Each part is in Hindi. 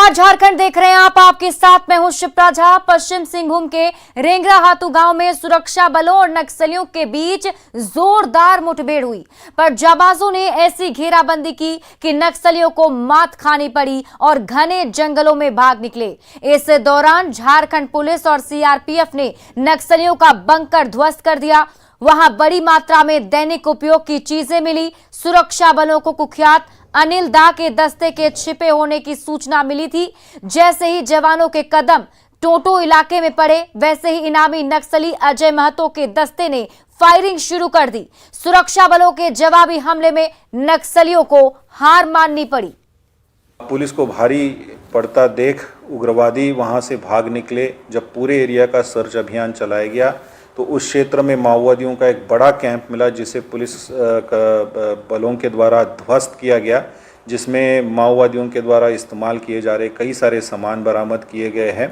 नमस्कार, झारखंड देख रहे हैं आप। आपके साथ मैं हूं शिप्रा झा। पश्चिम सिंहभूम के रेंगरा हातू गांव में सुरक्षा बलों और नक्सलियों के बीच जोरदार मुठभेड़ हुई, पर जाबाजों ने ऐसी घेराबंदी की कि नक्सलियों को मात खानी पड़ी और घने जंगलों में भाग निकले। इस दौरान झारखंड पुलिस और सीआरपीएफ ने नक्सलियों का बंकर ध्वस्त कर दिया। वहां बड़ी मात्रा में दैनिक उपयोग की चीजें मिली। सुरक्षा बलों को कुख्यात अनिल दा के दस्ते के छिपे होने की सूचना मिली थी। जैसे ही जवानों के कदम टोटो इलाके में पड़े, वैसे ही इनामी नक्सली अजय महतो के दस्ते ने फायरिंग शुरू कर दी। सुरक्षा बलों के जवाबी हमले में नक्सलियों को हार माननी पड़ी। पुलिस को भारी पड़ता देख उग्रवादी वहां से भाग निकले। जब पूरे एरिया का सर्च अभियान चलाया गया तो उस क्षेत्र में माओवादियों का एक बड़ा कैंप मिला, जिसे पुलिस बलों के द्वारा ध्वस्त किया गया, जिसमें माओवादियों के द्वारा इस्तेमाल किए जा रहे कई सारे सामान बरामद किए गए हैं।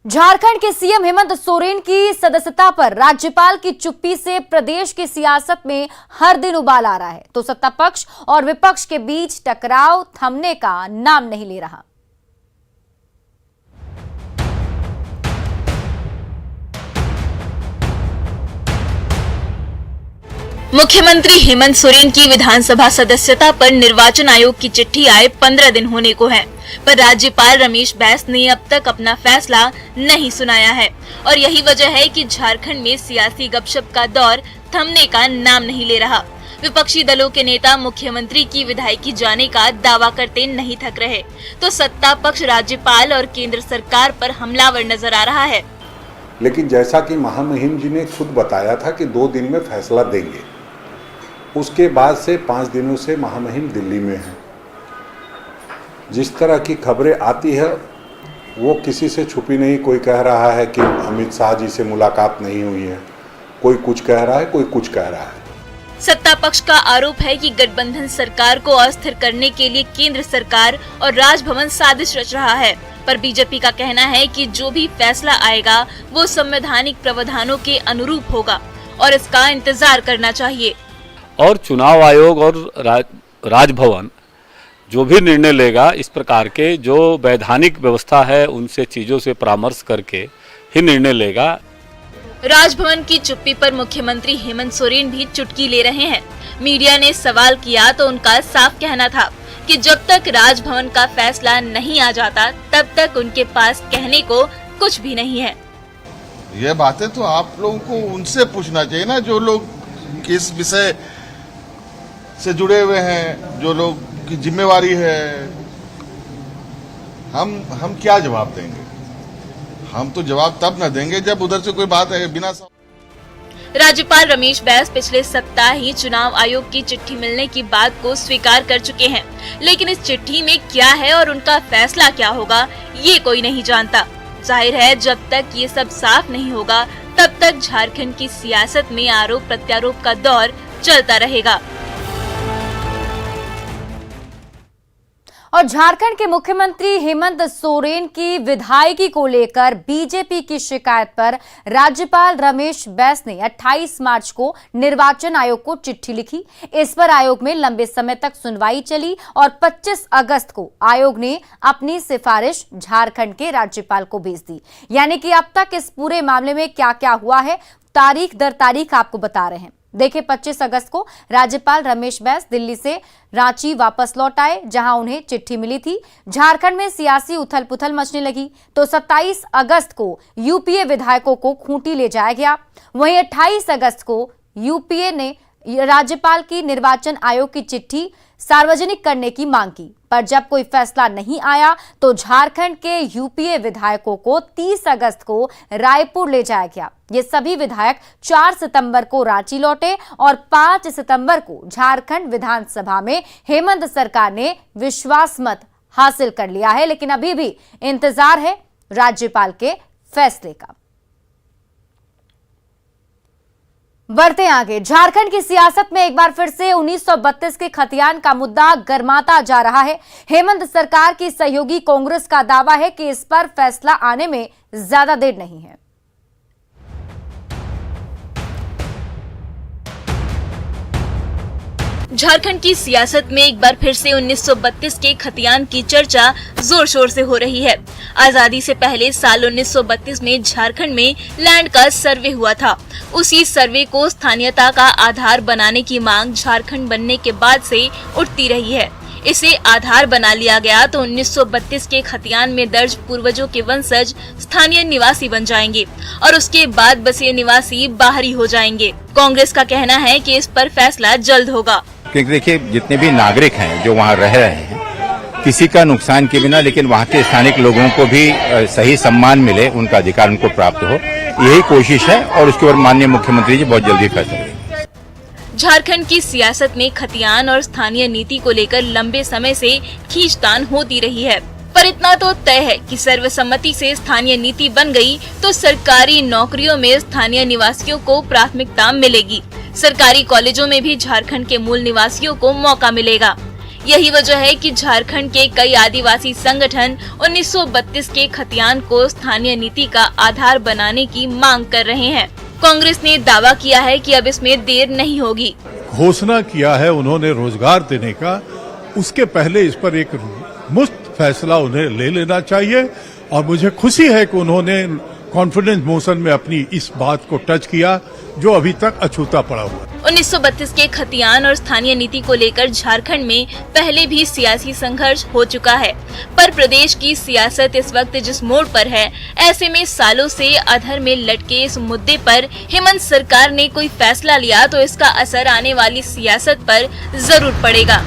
झारखंड के सीएम हेमंत सोरेन की सदस्यता पर राज्यपाल की चुप्पी से प्रदेश की सियासत में हर दिन उबाल आ रहा है, तो सत्ता पक्ष और विपक्ष के बीच टकराव थमने का नाम नहीं ले रहा। मुख्यमंत्री हेमंत सोरेन की विधानसभा सदस्यता पर निर्वाचन आयोग की चिट्ठी आए 15 दिन होने को है, पर राज्यपाल रमेश बैस ने अब तक अपना फैसला नहीं सुनाया है और यही वजह है कि झारखंड में सियासी गपशप का दौर थमने का नाम नहीं ले रहा। विपक्षी दलों के नेता मुख्यमंत्री की विधायकी जाने का दावा करते नहीं थक रहे, तो सत्ता पक्ष राज्यपाल और केंद्र सरकार पर हमलावर नजर आ रहा है। लेकिन जैसा कि महामहिम जी ने खुद बताया था कि 2 दिन में फैसला देंगे, उसके बाद से 5 दिनों से महामहिम दिल्ली में है। जिस तरह की खबरें आती है वो किसी से छुपी नहीं। कोई कह रहा है कि अमित शाह जी से मुलाकात नहीं हुई है, कोई कुछ कह रहा है, कोई कुछ कह रहा है। सत्ता पक्ष का आरोप है कि गठबंधन सरकार को अस्थिर करने के लिए केंद्र सरकार और राजभवन साजिश रच रहा है, पर बीजेपी का कहना है कि जो भी फैसला आएगा वो संवैधानिक प्रावधानों के अनुरूप होगा और इसका इंतजार करना चाहिए। और चुनाव आयोग और राजभवन जो भी निर्णय लेगा, इस प्रकार के जो वैधानिक व्यवस्था है उनसे चीजों से परामर्श करके ही निर्णय लेगा। राजभवन की चुप्पी पर मुख्यमंत्री हेमंत सोरेन भी चुटकी ले रहे हैं। मीडिया ने सवाल किया तो उनका साफ कहना था कि जब तक राजभवन का फैसला नहीं आ जाता तब तक उनके पास कहने को कुछ भी नहीं है। ये बातें तो आप लोगों को उनसे पूछना चाहिए ना, जो लोग इस विषय से जुड़े हुए हैं, जो लोग की जिम्मेवारी है। हम क्या जवाब देंगे? हम तो जवाब तब न देंगे जब उधर से कोई बात है बिना। राज्यपाल रमेश बैस पिछले सप्ताह ही चुनाव आयोग की चिट्ठी मिलने की बात को स्वीकार कर चुके हैं, लेकिन इस चिट्ठी में क्या है और उनका फैसला क्या होगा ये कोई नहीं जानता। जाहिर है जब तक ये सब साफ नहीं होगा तब तक झारखंड की सियासत में आरोप प्रत्यारोप का दौर चलता रहेगा। और झारखंड के मुख्यमंत्री हेमंत सोरेन की विधायकी को लेकर बीजेपी की शिकायत पर राज्यपाल रमेश बैस ने 28 मार्च को निर्वाचन आयोग को चिट्ठी लिखी। इस पर आयोग में लंबे समय तक सुनवाई चली और 25 अगस्त को आयोग ने अपनी सिफारिश झारखंड के राज्यपाल को भेज दी। यानी कि अब तक इस पूरे मामले में क्या क्या हुआ है, तारीख दर तारीख आपको बता रहे हैं। देखिए, 25 अगस्त को राज्यपाल रमेश बैस दिल्ली से रांची वापस लौट आए, जहां उन्हें चिट्ठी मिली थी। झारखंड में सियासी उथल पुथल मचने लगी तो 27 अगस्त को यूपीए विधायकों को खूंटी ले जाया गया। वहीं 28 अगस्त को यूपीए ने राज्यपाल की निर्वाचन आयोग की चिट्ठी सार्वजनिक करने की मांग की, पर जब कोई फैसला नहीं आया तो झारखंड के यूपीए विधायकों को 30 अगस्त को रायपुर ले जाया गया। ये सभी विधायक 4 सितंबर को रांची लौटे और 5 सितंबर को झारखंड विधानसभा में हेमंत सरकार ने विश्वास मत हासिल कर लिया है, लेकिन अभी भी इंतजार है राज्यपाल के फैसले का। बढ़ते आगे, झारखंड की सियासत में एक बार फिर से 1932 के खतियान का मुद्दा गर्माता जा रहा है। हेमंत सरकार की सहयोगी कांग्रेस का दावा है कि इस पर फैसला आने में ज्यादा देर नहीं है। झारखंड की सियासत में एक बार फिर से 1932 के खतियान की चर्चा जोर शोर से हो रही है। आजादी से पहले साल 1932 में झारखंड में लैंड का सर्वे हुआ था। उसी सर्वे को स्थानीयता का आधार बनाने की मांग झारखंड बनने के बाद से उठती रही है। इसे आधार बना लिया गया तो 1932 के खतियान में दर्ज पूर्वजों के वंशज स्थानीय निवासी बन जाएंगे और उसके बाद बसे निवासी बाहरी हो जाएंगे। कांग्रेस का कहना है कि इस पर फैसला जल्द होगा। क्योंकि देखिए, जितने भी नागरिक हैं जो वहाँ रह रहे हैं, किसी का नुकसान के बिना, लेकिन वहाँ के स्थानिक लोगों को भी सही सम्मान मिले, उनका अधिकार उनको प्राप्त हो, यही कोशिश है और उसके ऊपर माननीय मुख्यमंत्री जी बहुत जल्दी फैसला लेंगे। झारखंड की सियासत में खतियान और स्थानीय नीति को लेकर लंबे समय से खींचतान होती रही है, पर इतना तो तय है कि सर्वसम्मति से स्थानीय नीति बन गई तो सरकारी नौकरियों में स्थानीय निवासियों को प्राथमिकता मिलेगी। सरकारी कॉलेजों में भी झारखंड के मूल निवासियों को मौका मिलेगा। यही वजह है कि झारखंड के कई आदिवासी संगठन 1932 के खतियान को स्थानीय नीति का आधार बनाने की मांग कर रहे हैं। कांग्रेस ने दावा किया है कि अब इसमें देर नहीं होगी। घोषणा किया है उन्होंने रोजगार देने का, उसके पहले इस पर एक मुफ्त फैसला उन्हें ले लेना चाहिए और मुझे खुशी है कि उन्होंने कॉन्फिडेंस मोशन में अपनी इस बात को टच किया जो अभी तक अछूता पड़ा हुआ है। 1932 के खतियान और स्थानीय नीति को लेकर झारखंड में पहले भी सियासी संघर्ष हो चुका है, पर प्रदेश की सियासत इस वक्त जिस मोड़ पर है, ऐसे में सालों से अधर में लटके इस मुद्दे पर हेमंत सरकार ने कोई फैसला लिया तो इसका असर आने वाली सियासत पर जरूर पड़ेगा।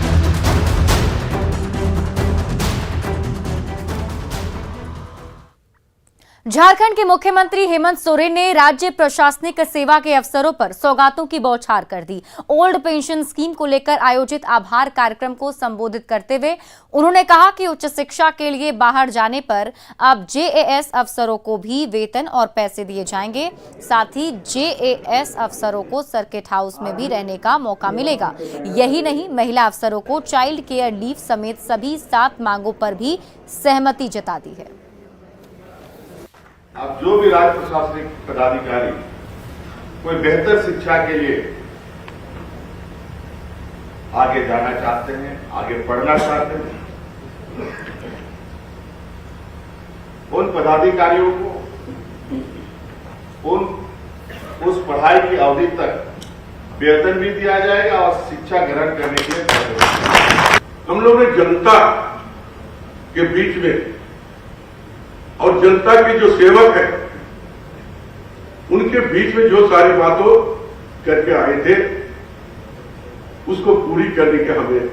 झारखंड के मुख्यमंत्री हेमंत सोरेन ने राज्य प्रशासनिक सेवा के अफसरों पर सौगातों की बौछार कर दी। ओल्ड पेंशन स्कीम को लेकर आयोजित आभार कार्यक्रम को संबोधित करते हुए उन्होंने कहा कि उच्च शिक्षा के लिए बाहर जाने पर अब जेएएस अफसरों को भी वेतन और पैसे दिए जाएंगे। साथ ही जेएएस अफसरों को सर्किट हाउस में भी रहने का मौका मिलेगा। यही नहीं, महिला अफसरों को चाइल्ड केयर लीव समेत सभी 7 मांगों पर भी सहमति जता दी है। अब जो भी राज्य प्रशासनिक पदाधिकारी कोई बेहतर शिक्षा के लिए आगे जाना चाहते हैं, आगे पढ़ना चाहते हैं, उन पदाधिकारियों को उस पढ़ाई की अवधि तक वेतन भी दिया जाएगा और शिक्षा ग्रहण करने के लिए हम लोग ने जनता के बीच में और जनता के जो सेवक है उनके बीच में जो सारी बातों करके आए थे उसको पूरी करने के हमें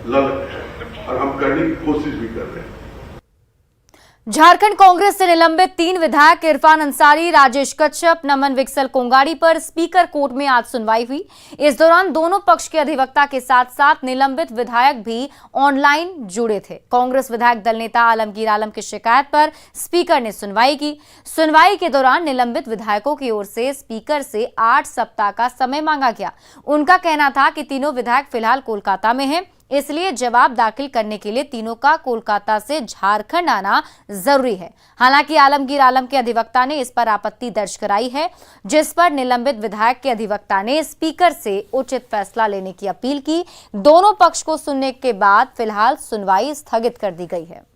ललक है और हम करने की कोशिश भी कर रहे हैं। झारखंड कांग्रेस से निलंबित 3 विधायक इरफान अंसारी, राजेश कच्छप, नमन विक्सल कोंगाड़ी पर स्पीकर कोर्ट में आज सुनवाई हुई। इस दौरान दोनों पक्ष के अधिवक्ता के साथ साथ निलंबित विधायक भी ऑनलाइन जुड़े थे। कांग्रेस विधायक दल नेता आलमगीर आलम की शिकायत पर स्पीकर ने सुनवाई की। सुनवाई के दौरान निलंबित विधायकों की ओर से स्पीकर से 8 सप्ताह का समय मांगा गया। उनका कहना था कि तीनों विधायक फिलहाल कोलकाता में हैं, इसलिए जवाब दाखिल करने के लिए तीनों का कोलकाता से झारखंड आना जरूरी है। हालांकि आलमगीर आलम के अधिवक्ता ने इस पर आपत्ति दर्ज कराई है, जिस पर निलंबित विधायक के अधिवक्ता ने स्पीकर से उचित फैसला लेने की अपील की। दोनों पक्ष को सुनने के बाद फिलहाल सुनवाई स्थगित कर दी गई है।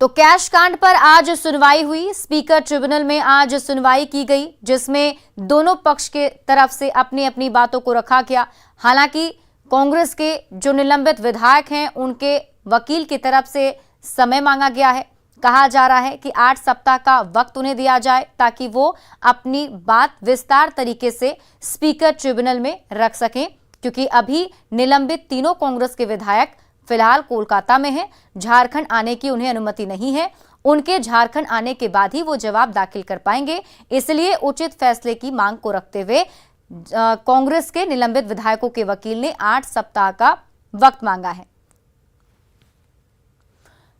तो कैश कांड पर आज सुनवाई हुई। स्पीकर ट्रिब्यूनल में आज सुनवाई की गई, जिसमें दोनों पक्ष के तरफ से अपनी अपनी बातों को रखा गया। हालांकि कांग्रेस के जो निलंबित विधायक हैं उनके वकील की तरफ से समय मांगा गया है। कहा जा रहा है कि 8 सप्ताह का वक्त उन्हें दिया जाए ताकि वो अपनी बात विस्तार तरीके से स्पीकर ट्रिब्यूनल में रख सकें, क्योंकि अभी निलंबित तीनों कांग्रेस के विधायक फिलहाल कोलकाता में हैं। झारखंड आने की उन्हें अनुमति नहीं है। उनके झारखंड आने के बाद ही वो जवाब दाखिल कर पाएंगे। इसलिए उचित फैसले की मांग को रखते हुए कांग्रेस के निलंबित विधायकों के वकील ने 8 सप्ताह का वक्त मांगा है।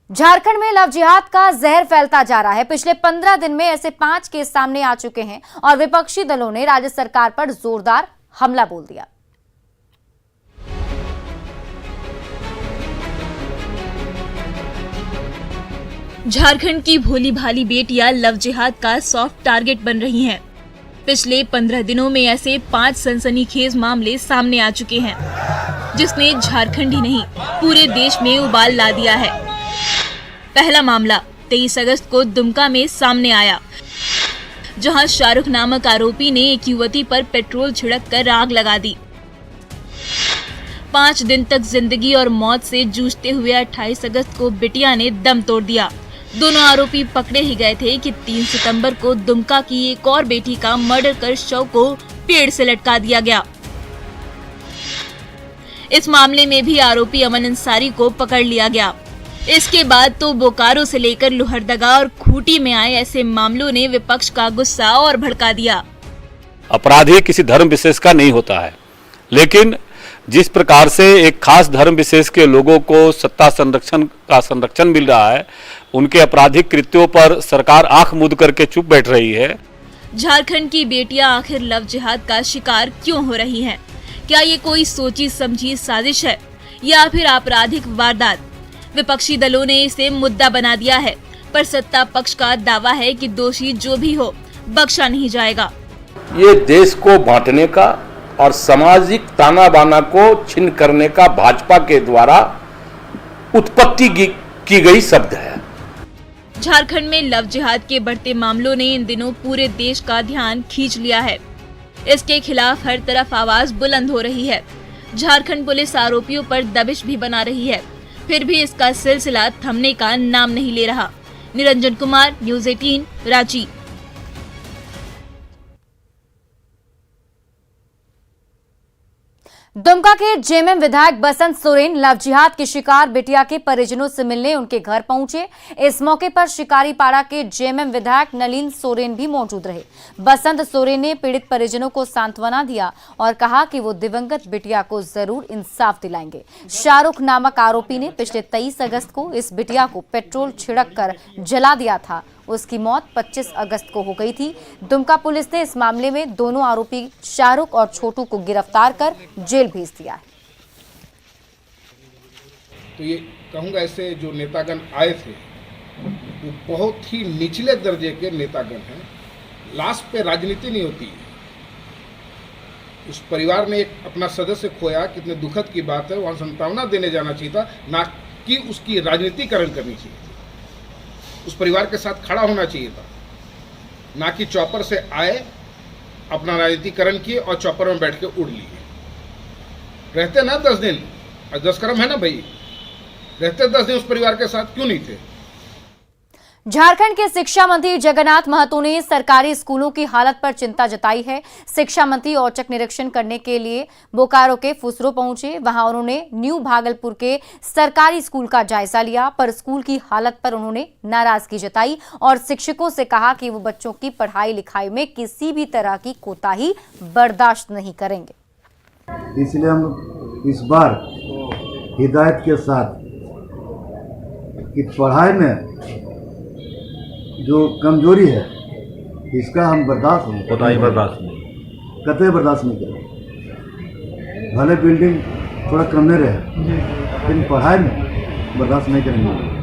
झारखंड में लव जिहाद का जहर फैलता जा रहा है। पिछले 15 दिन में ऐसे 5 केस सामने आ चुके हैं और विपक्षी दलों ने राज्य सरकार पर जोरदार हमला बोल दिया। झारखंड की भोली भाली बेटियां लव जिहाद का सॉफ्ट टारगेट बन रही हैं। पिछले 15 दिनों में ऐसे 5 सनसनीखेज मामले सामने आ चुके हैं, जिसने झारखंड ही नहीं पूरे देश में उबाल ला दिया है। पहला मामला 23 अगस्त को दुमका में सामने आया, जहां शाहरुख नामक आरोपी ने एक युवती पर पेट्रोल छिड़ककर आग लगा दी। 5 दिन तक जिंदगी और मौत से जूझते हुए 28 अगस्त को बिटिया ने दम तोड़ दिया। दोनों आरोपी पकड़े ही गए थे कि 3 सितंबर को दुमका की एक और बेटी का मर्डर कर शव को पेड़ से लटका दिया गया। इस मामले में भी आरोपी अमन अंसारी को पकड़ लिया गया। इसके बाद तो बोकारो से लेकर लोहरदगा और खूंटी में आए ऐसे मामलों ने विपक्ष का गुस्सा और भड़का दिया। अपराधी किसी धर्म विशेष का नहीं होता है, लेकिन जिस प्रकार से एक खास धर्म विशेष के लोगों को सत्ता संरक्षण मिल रहा है, उनके आपराधिक कृत्यों पर सरकार आंख मूंद करके चुप बैठ रही है। झारखंड की बेटियां आखिर लव जिहाद का शिकार क्यों हो रही हैं? क्या ये कोई सोची समझी साजिश है या फिर आपराधिक वारदात? विपक्षी दलों ने इसे मुद्दा बना दिया है, पर सत्ता पक्ष का दावा है कि दोषी जो भी हो बख्शा नहीं जाएगा। ये देश को बांटने का और सामाजिक ताना बाना को छिन्न करने का भाजपा के द्वारा उत्पत्ति की गई शब्द है। झारखंड में लव जिहाद के बढ़ते मामलों ने इन दिनों पूरे देश का ध्यान खींच लिया है। इसके खिलाफ हर तरफ आवाज बुलंद हो रही है। झारखंड पुलिस आरोपियों पर दबिश भी बना रही है, फिर भी इसका सिलसिला थमने का नाम नहीं ले रहा। निरंजन कुमार, न्यूज़ 18, रांची। दुमका के जेएमएम विधायक बसंत सोरेन लव जिहाद की शिकार बिटिया के परिजनों से मिलने उनके घर पहुंचे। इस मौके पर शिकारीपाड़ा के जेएमएम विधायक नलिन सोरेन भी मौजूद रहे। बसंत सोरेन ने पीड़ित परिजनों को सांत्वना दिया और कहा कि वो दिवंगत बिटिया को जरूर इंसाफ दिलाएंगे। शाहरुख नामक आरोपी ने पिछले 23 अगस्त को इस बिटिया को पेट्रोल छिड़ककर जला दिया था। उसकी मौत 25 अगस्त को हो गई थी। दुमका पुलिस ने इस मामले में दोनों आरोपी शाहरुख और छोटू को गिरफ्तार कर जेल भेज दिया है। तो ये कहूँगा, ऐसे जो नेतागण आए थे वो बहुत ही निचले दर्जे के नेतागण हैं। लास्ट पे राजनीति नहीं होती है। उस परिवार ने एक अपना सदस्य खोया, कितने दुखद की बात है। वहाँ सांत्वना देने जाना चाहिए था, ना कि उसकी राजनीतिकरण करनी चाहिए। उस परिवार के साथ खड़ा होना चाहिए था, ना कि चौपर से आए, अपना राजनीतिकरण किए और चौपर में बैठ के उड़ लिए। रहते ना 10 दिन, 10 कर्म है ना भाई, रहते 10 दिन उस परिवार के साथ क्यों नहीं थे? झारखंड के शिक्षा मंत्री जगन्नाथ महतो ने सरकारी स्कूलों की हालत पर चिंता जताई है। शिक्षा मंत्री औचक निरीक्षण करने के लिए बोकारो के फुसरो पहुंचे। वहां उन्होंने न्यू भागलपुर के सरकारी स्कूल का जायजा लिया, पर स्कूल की हालत पर उन्होंने नाराजगी जताई और शिक्षकों से कहा कि वो बच्चों की पढ़ाई लिखाई में किसी भी तरह की कोताही बर्दाश्त नहीं करेंगे। इसलिए हम इस बार हिदायत के साथ कि पढ़ाई में जो कमजोरी है इसका हम बर्दाश्त नहीं, कतई बर्दाश्त नहीं करेंगे। भले बिल्डिंग थोड़ा कम में रहे, लेकिन पढ़ाई में बर्दाश्त नहीं करेंगे।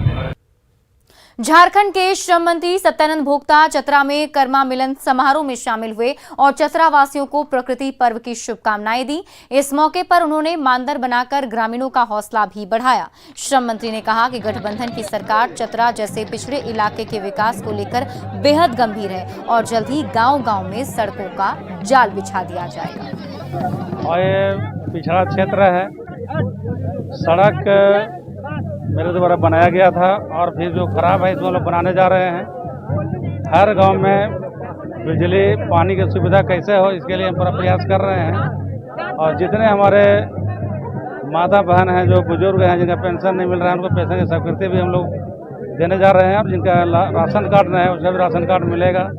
झारखंड के श्रम मंत्री सत्यानंद भोक्ता चतरा में कर्मा मिलन समारोह में शामिल हुए और चतरा वासियों को प्रकृति पर्व की शुभकामनाएं दी। इस मौके पर उन्होंने मानदर बनाकर ग्रामीणों का हौसला भी बढ़ाया। श्रम मंत्री ने कहा कि गठबंधन की सरकार चतरा जैसे पिछड़े इलाके के विकास को लेकर बेहद गंभीर है और जल्द ही गांव-गांव में सड़कों का जाल बिछा दिया जाएगा। और ये पिछड़ा क्षेत्र है, सड़क मेरे द्वारा बनाया गया था और फिर जो खराब है इसमें लोग बनाने जा रहे हैं। हर गांव में बिजली पानी की सुविधा कैसे हो, इसके लिए हम पूरा प्रयास कर रहे हैं। और जितने हमारे माता बहन हैं, जो बुजुर्ग हैं, जिनका पेंशन नहीं मिल रहा है, उनको पेंशन की स्वीकृति भी हम लोग देने जा रहे हैं। अब जिनका राशन कार्ड नहीं है उसका भी राशन कार्ड मिलेगा।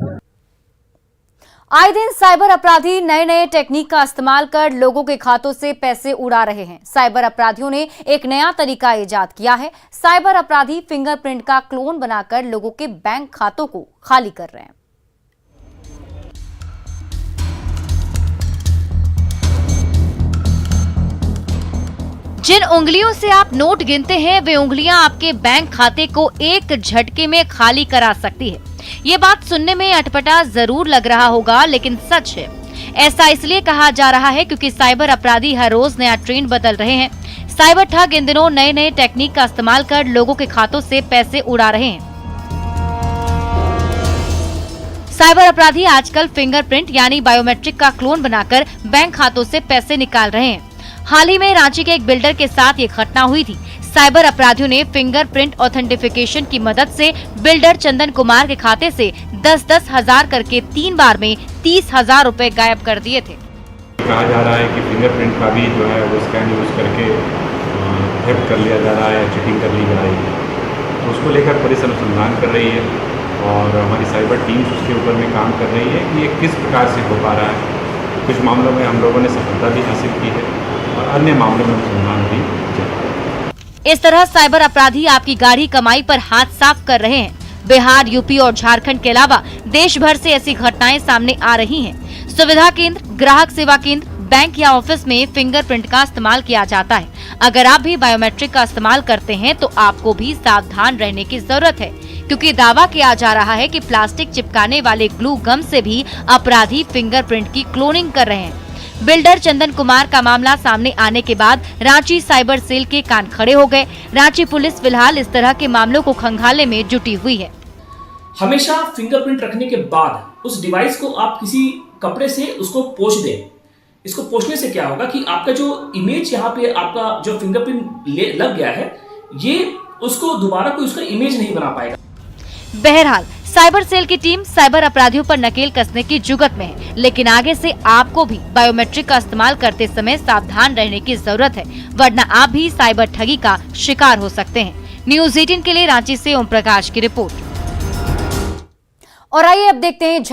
आए दिन साइबर अपराधी नए नए टेक्निक का इस्तेमाल कर लोगों के खातों से पैसे उड़ा रहे हैं। साइबर अपराधियों ने एक नया तरीका इजाद किया है। साइबर अपराधी फिंगरप्रिंट का क्लोन बनाकर लोगों के बैंक खातों को खाली कर रहे हैं। जिन उंगलियों से आप नोट गिनते हैं वे उंगलियां आपके बैंक खाते को एक झटके में खाली करा सकती है। ये बात सुनने में अटपटा जरूर लग रहा होगा, लेकिन सच है। ऐसा इसलिए कहा जा रहा है क्योंकि साइबर अपराधी हर रोज नया ट्रेंड बदल रहे हैं। साइबर ठग इन दिनों नए नए टेक्निक का इस्तेमाल कर लोगों के खातों से पैसे उड़ा रहे हैं। साइबर अपराधी आजकल फिंगरप्रिंट यानी बायोमेट्रिक का क्लोन बनाकर बैंक खातों से पैसे निकाल रहे हैं। हाल ही में रांची के एक बिल्डर के साथ ये घटना हुई थी। साइबर अपराधियों ने फिंगरप्रिंट ऑथेंटिफिकेशन की मदद से बिल्डर चंदन कुमार के खाते से 10-10 हजार करके 3 बार में 30,000 रुपए गायब कर दिए थे। कहा जा रहा है कि फिंगरप्रिंट का भी जो है वो स्कैन यूज करके थेफ्ट कर लिया जा रहा है या चीटिंग कर ली जा रही है, तो उसको लेकर पुलिस अनुसंधान कर रही है और हमारी साइबर टीम्स उसके ऊपर में काम कर रही है कि ये किस प्रकार से हो पा रहा है। कुछ मामलों में हम लोगों ने सफलता भी हासिल की है और अन्य मामलों में अनुसंधान भी चल रहा है। इस तरह साइबर अपराधी आपकी गाढ़ी कमाई पर हाथ साफ कर रहे हैं। बिहार, यूपी और झारखंड के अलावा देश भर से ऐसी घटनाएं सामने आ रही हैं। सुविधा केंद्र, ग्राहक सेवा केंद्र, बैंक या ऑफिस में फिंगरप्रिंट का इस्तेमाल किया जाता है। अगर आप भी बायोमेट्रिक का इस्तेमाल करते हैं तो आपको भी सावधान रहने की जरूरत है, क्योंकि दावा किया जा रहा है कि प्लास्टिक चिपकाने वाले ग्लू गम से भी अपराधी फिंगरप्रिंट की क्लोनिंग कर रहे हैं। बिल्डर चंदन कुमार का मामला सामने आने के बाद रांची साइबर सेल के कान खड़े हो गए। रांची पुलिस फिलहाल इस तरह के मामलों को खंगालने में जुटी हुई है। हमेशा फिंगरप्रिंट रखने के बाद उस डिवाइस को आप किसी कपड़े से उसको पोंछ दें। इसको पोंछने से क्या होगा कि आपका जो इमेज यहाँ पे आपका जो फिंगरप्रिंट लग गया है, ये उसको दोबारा कोई उसका इमेज नहीं बना पाएगा। बहरहाल साइबर सेल की टीम साइबर अपराधियों पर नकेल कसने की जुगत में है, लेकिन आगे से आपको भी बायोमेट्रिक का इस्तेमाल करते समय सावधान रहने की जरूरत है, वरना आप भी साइबर ठगी का शिकार हो सकते हैं। न्यूज़ 18 के लिए रांची से ओम प्रकाश की रिपोर्ट। और आइए अब देखते हैं